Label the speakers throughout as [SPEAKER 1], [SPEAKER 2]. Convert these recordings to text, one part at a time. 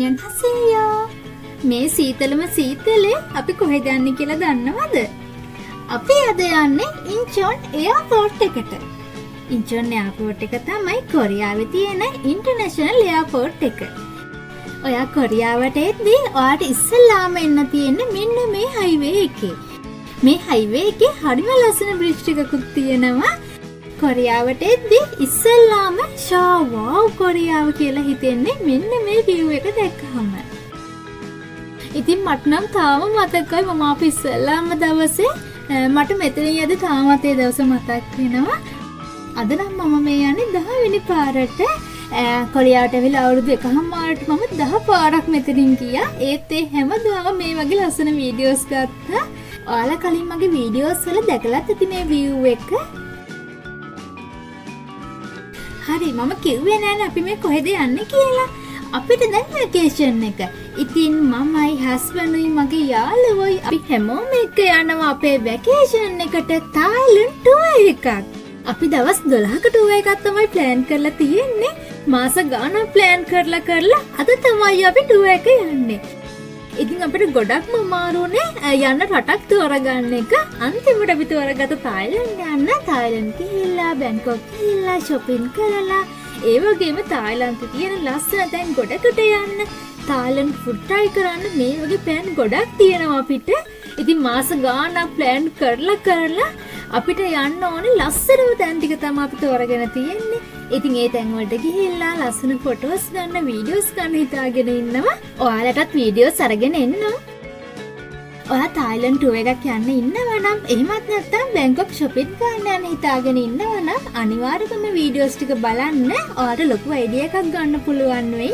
[SPEAKER 1] 안녕하세요. මේ සීතලම සීතලේ අපි කොහෙද යන්නේ කියලා දන්නවද? අපි අද යන්නේ ඉන්චොන් එයාපෝට් එකට. ඉන්චොන් එයාපෝට් එක තමයි කොරියාවේ තියෙන ඉන්ටර්නැෂනල් එයාපෝට් එක. ඔයා කොරියාවට එද්දී ඔයාට ඉස්සෙල්ලාම එන්න තියෙන්නේ මෙන්න මේ හයිවේ එකේ. මේ හයිවේ එකේ හරිම ලස්සන බ්‍රිජ් එකකුත් තියෙනවා. කොරියාවට එද්දී ඉස්සෙල්ලාම වව් කොරියාව කියලා හිතෙන්නේ මෙන්න මේ view එක දැක්කහම. ඉතින් මට නම් තාම මතකයි මම අපි ඉස්සෙල්ලාම දවසේ මට මෙතනින් යද්දී තාමත් ඒ දවස මතක් වෙනවා. අද නම් මම මේ යන්නේ 10 වෙනි පාරට. කොරියාවට ඇවිල්ලා අවුරුදු 1කමාරට මම 10 පාරක් මෙතනින් ගියා. ඒත් ඒ හැමදාම මේ වගේ ලස්සන වීඩියෝස් ගත්තා. ඔයාලා කලින් මගේ වීඩියෝස් වල දැකලාත් ඇති මේ view එක. හරි මම කිව්වේ නෑනේ අපි මේ කොහෙද යන්නේ කියලා. අපිට දැන් වැකේෂන් එක. ඉතින් මමයි හස්බන්ඩ්ුයි මගේ යාළුවෝයි අපි හැමෝම එක්ක යනවා අපේ වැකේෂන් එකට තායිලන්ඩ් ටුවර් එකක්. අපි දවස් 12ක ටුවර් එකක් තමයි ප්ලෑන් කරලා තියෙන්නේ. මාස ගාණක් ප්ලෑන් කරලා අද තමයි අපි ටුවර් එක යන්නේ. ඉතින් අපිට ගොඩක්ම අමාරුනේ යන්න රටක් තෝරගන්න එක. අන්තිමට අපි තෝරගත්ත තායිලන්ඩ් යන්න. තායිලන්ඩ් ගිහිල්ලා බැංකොක් ගිහිල්ලා shopping කරලා ඒ වගේම තායිලන්තේ තියෙන ලස්සන තැන් ගොඩකට යන්න. තායිලන්ඩ් ෆුඩ් try කරන්න මේ වගේ ප්ලෑන් ගොඩක් තියෙනවා අපිට. ඉතින් මාස ගාණක් ප්ලෑන් කරලා අපිට යන්න ඕනේ ලස්සනම තැන් ටික තමයි අපි තෝරගෙන තියෙන්නේ. ඉතින් ඒ තැන් වලට ගිහිල්ලා ලස්සන ෆොටෝස් ගන්න, වීඩියෝස් ගන්න හිතාගෙන ඉන්නවා. ඔයාලටත් වීඩියෝස් අරගෙන එන්න. ඔයා තායිලන්ඩ් ටුවර් එකක් යන්න ඉන්නවා නම් එහෙමත් නැත්නම් බැංකොක් shopping කරන්න යන්න හිතාගෙන ඉන්නවා නම් අනිවාර්යයෙන්ම වීඩියෝස් ටික බලන්න. ඔයාලට ලොකු අයිඩියා එකක් ගන්න පුළුවන් වෙයි.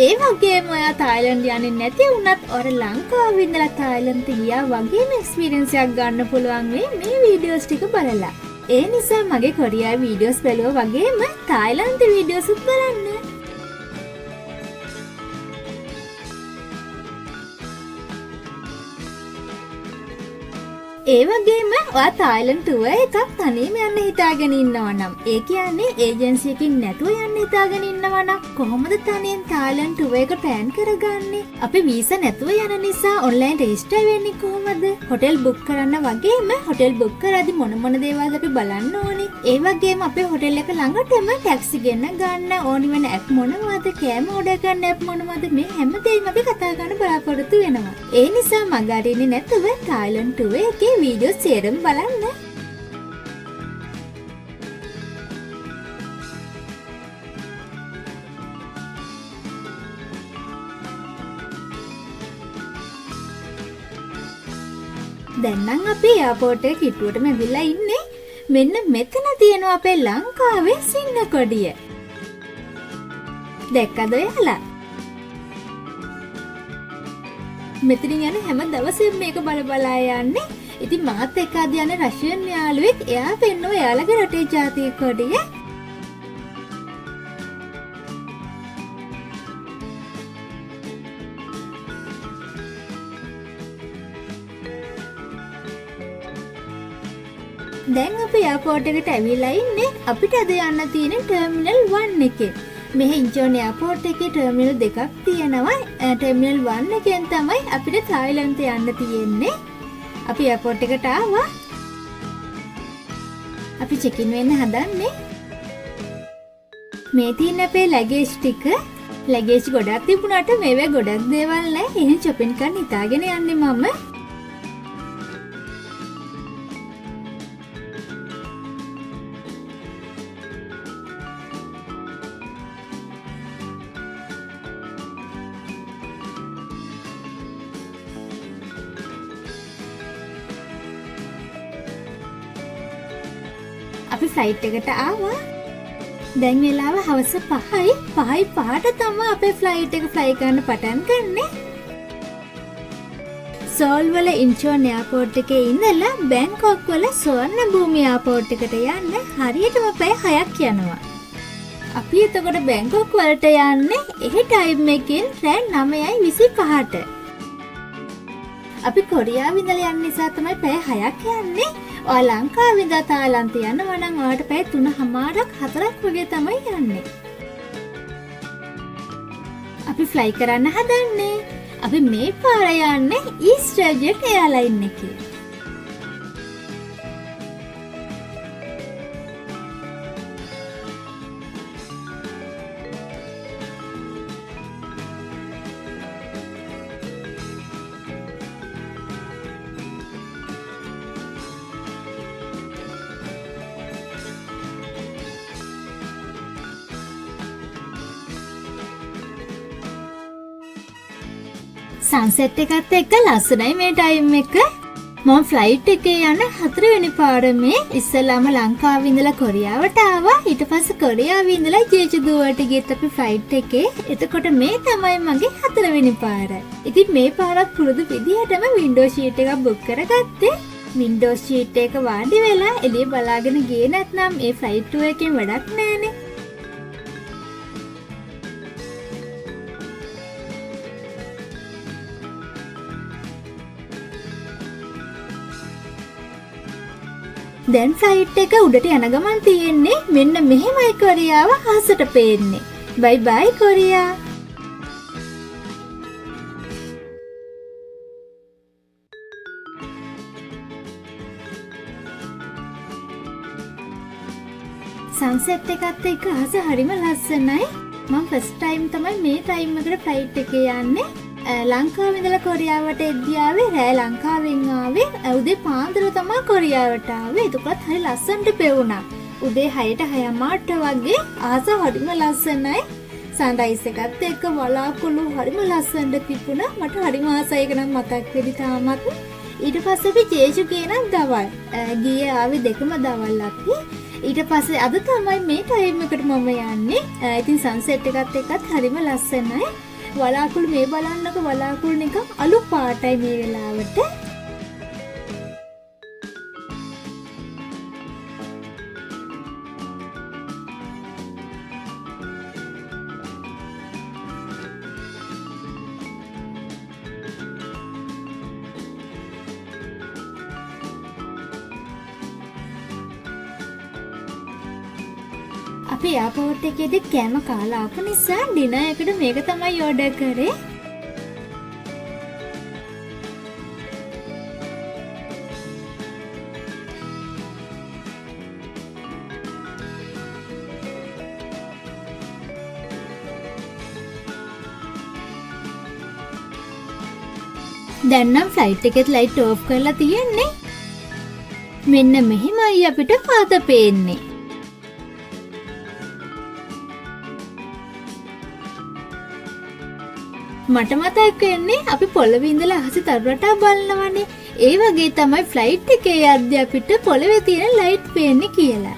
[SPEAKER 1] ඒ වගේම ඔයා තායිලන්ඩ් යන්නේ නැති වුණත් ඔයාලා ලංකාවේ ඉඳලා තායිලන්තේ ගියා වගේම එක්ස්පීරියන්ස් එකක් ගන්න පුළුවන් වෙයි මේ වීඩියෝස් ටික බලලා. ඒ නිසා මගේ කොරියාවේ වීඩියෝස් බලුවා වගේම තායිලන්තේ වීඩියෝස් උත් බලන්න. ඒ වගේම ඔයා තායිලන්ඩ් ටුවර් එකක් තනියම යන්න හිතාගෙන ඉන්නවා නම් ඒ කියන්නේ ඒජන්සි එකකින් නැතුව යන්න හිතාගෙන ඉන්නවා නම් කොහොමද තනියෙන් තායිලන්ඩ් ටුවර් එක ප්ලෑන් කරගන්නේ? අපි වීසා නැතුව යන නිසා ඔන්ලයින් රෙජිස්ටර් වෙන්නේ කොහොමද? හොටෙල් බුක් කරන්න වගේම හොටෙල් බුක් කරද්දි මොන දේවල්ද අපි බලන්න ඕනේ? ඒ වගේම අපේ හොටෙල් එක ළඟටම ටැක්සි ගෙන්න ගන්න ඕනි වෙන ඇප් මොනවද? කෑම ඕඩර් කරන්න ඇප් මොනවද? මේ හැමදේම අපි කතා කරන්න බලාපොරොත්තු වෙනවා. ඒ නිසා මග අරින්නේ නැතුව තායිලන්ඩ් ටුවර් එකේ වීඩියෝ සේරම බලන්න. දැන් නම් අපි එයාපෝට් එකේ කිට්ටුවටම ඇවිල්ලා ඉන්නේ. මෙන්න මෙතන තියෙනවා අපේ ලංකාවේ සින්න කොඩිය. දැක්කද ඔයාලා? මෙතනින් යන හැම දවසෙම මේක බලා යන්නේ. ඉතින් මාත් එක්ක අද යන රෂියන් යාළුවෙක් එයා පෙන්නෝ එයාලගේ රටේ ජාතික කොඩිය. දැන් අපි එයාපෝට් එකට ඇවිල්ලා ඉන්නේ. අපිට අද යන්න තියෙන ටර්මිනල් 1 එකේ. මෙහි ඉන්චොන් එයාපෝට් එකේ ටර්මිනල් දෙකක් තියෙනවා. ටර්මිනල් 1 එකෙන් තමයි අපිට තායිලන්තේ යන්න තියෙන්නේ. අපි එයාපෝට් එකට ආවා. අපි චෙක් ඉන් වෙන්න හදන්නේ. මේ තියෙන අපේ ලැගේජ් ටික. ලැගේජ් ගොඩක් තිබුණාට මේවා ගොඩක් දේවල් නැහැ. එහෙනම් shopping කරන්න හිතාගෙන යන්නේ මම. අපි ෆ්ලයිට් එකට ආවා. දැන් වෙලාව හවස 5යි. 5යි 5ට තමයි අපේ ෆ්ලයිට් එක ෆ්ලයි කරන්න පටන් ගන්නෙ. සෝල් වල ඉන්චොන් එයාපෝට් එකේ ඉඳලා බැංකොක් වල ස්වර්ණභූමි එයාපෝට් එකට යන්න හරියටම පැය 6ක් යනවා. අපි එතකොට බැංකොක් වලට යන්නේ ඒ ටයිම් එකෙන් රෑ 9:25ට. අපි කොරියාවේ ඉඳලා යන නිසා තමයි පැය 6ක් යන්නේ. ඔයා ලංකාවේ ඉඳලා තායිලන්තේ යනවා නම් ඔයාට පැය 3:00මාරක් 4ක් වගේ තමයි යන්නේ. අපි ෆ්ලයි කරන්න හදන්නේ. අපි මේ පාර යන්නේ ඊස්ටර් ජෙට් එයාර්ලයින් එකේ. සන්සෙට් එකත් එක්ක ලස්සනයි මේ ටයිම් එක. මම ෆ්ලයිට් එකේ යන 4 වෙනි පාරමේ ඉස්සෙල්ලාම ලංකාවේ ඉඳලා කොරියාවට ආවා. ඊට පස්සේ කොරියාවේ ඉඳලා ජේජුදුවට ගියත් අපි ෆ්ලයිට් එකේ. එතකොට මේ තමයි මගේ 4 වෙනි පාර. ඉතින් මේ පාරත් පුරුදු විදිහටම වින්ඩෝ ෂීට් එකක් බුක් කරගත්තේ. වින්ඩෝ ෂීට් එක වාඩි වෙලා එළිය බලාගෙන ගියේ නැත්නම් ඒ ෆ්ලයිට් ටූර් එකෙන් වැඩක් නෑනේ. දැන් ෆ්ලයිට් එක උඩට යන ගමන් තියෙන්නේ මෙන්න මෙහෙමයි කොරියාව අහසට පේන්නේ. බයි බයි කොරියා. සන්සෙට් එකත් එක්ක අහස හරිම ලස්සනයි. මම ෆස්ට් ටයිම් තමයි මේ ටයිම් එකට ෆ්ලයිට් එකේ යන්නේ. ලංකාවේ ඉඳලා කොරියාවට එද්දී ආවේ රෑ ලංකාවෙන් ආවේ උදේ පාන්දර තමයි කොරියාවට ආවේ. ඒකත් හරි ලස්සනට පෙවුණා. උදේ 6ට 6:00 වගේ අහස හරිම ලස්සනයි. සන්රයිස් එකත් එක්ක වලාකුළු හරිම ලස්සනට තිබුණා. මට හරිම ආසයි ඒක නම් මතක් වෙදි තාමත්. ඊට පස්සේ අපි ජේජු කියනක් දවල් ගියේ ආවේ දෙකම දවල් අපි. ඊට පස්සේ අද තමයි මේ ටයිම් එකට මම යන්නේ. ඉතින් සන්සෙට් එකත් එක්කත් හරිම ලස්සනයි. වලාකුළු මේ බලන්නකො වලාකුළු නිකන් අලු පාටයි මේ වෙලාවට. අපි එයාපෝට් එකේදී කෑම කාලා ආපු නිසා ඩිනර් එකට මේක තමයි ඕඩර් කරේ. දැන් නම් ෆ්ලයිට් එකේ ලයිට් ඕෆ් කරලා තියෙන්නේ. මෙන්න මෙහිමයි අපිට පාත පේන්නේ. මට මතක් වෙන්නේ අපි පොළවේ ඉඳලා අහසේ තරු රටා බලනවනේ. ඒ වගේ තමයි ෆ්ලයිට් එකේ යද්දී අපිට පොළවේ තියෙන ලයිට් පේන්නේ කියලා.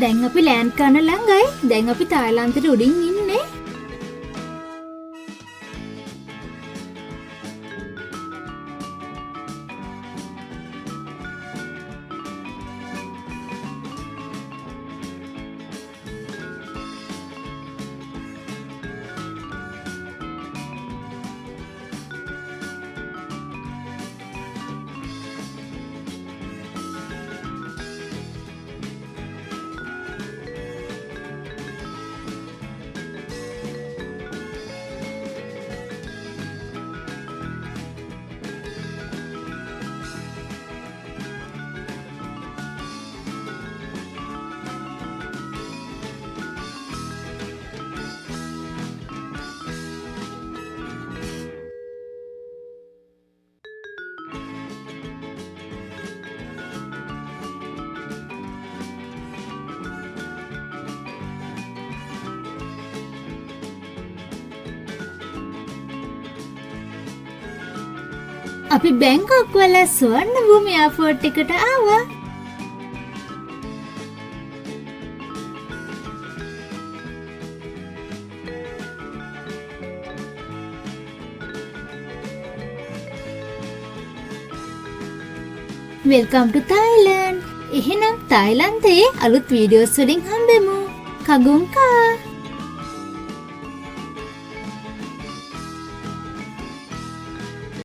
[SPEAKER 1] දැන් අපි ලෑන්ඩ් කරන ළඟයි. දැන් අපි තායිලන්තෙට උඩින් ඉන්නේ. අපි බැංකොක් වල ස්වර්ණ භූමි එයාපෝට් එකට ආවා. welcome to Thailand. එහෙනම් තායිලන්තයේ අලුත් වීඩියෝස් වලින් හම්බෙමු. කගුන්කා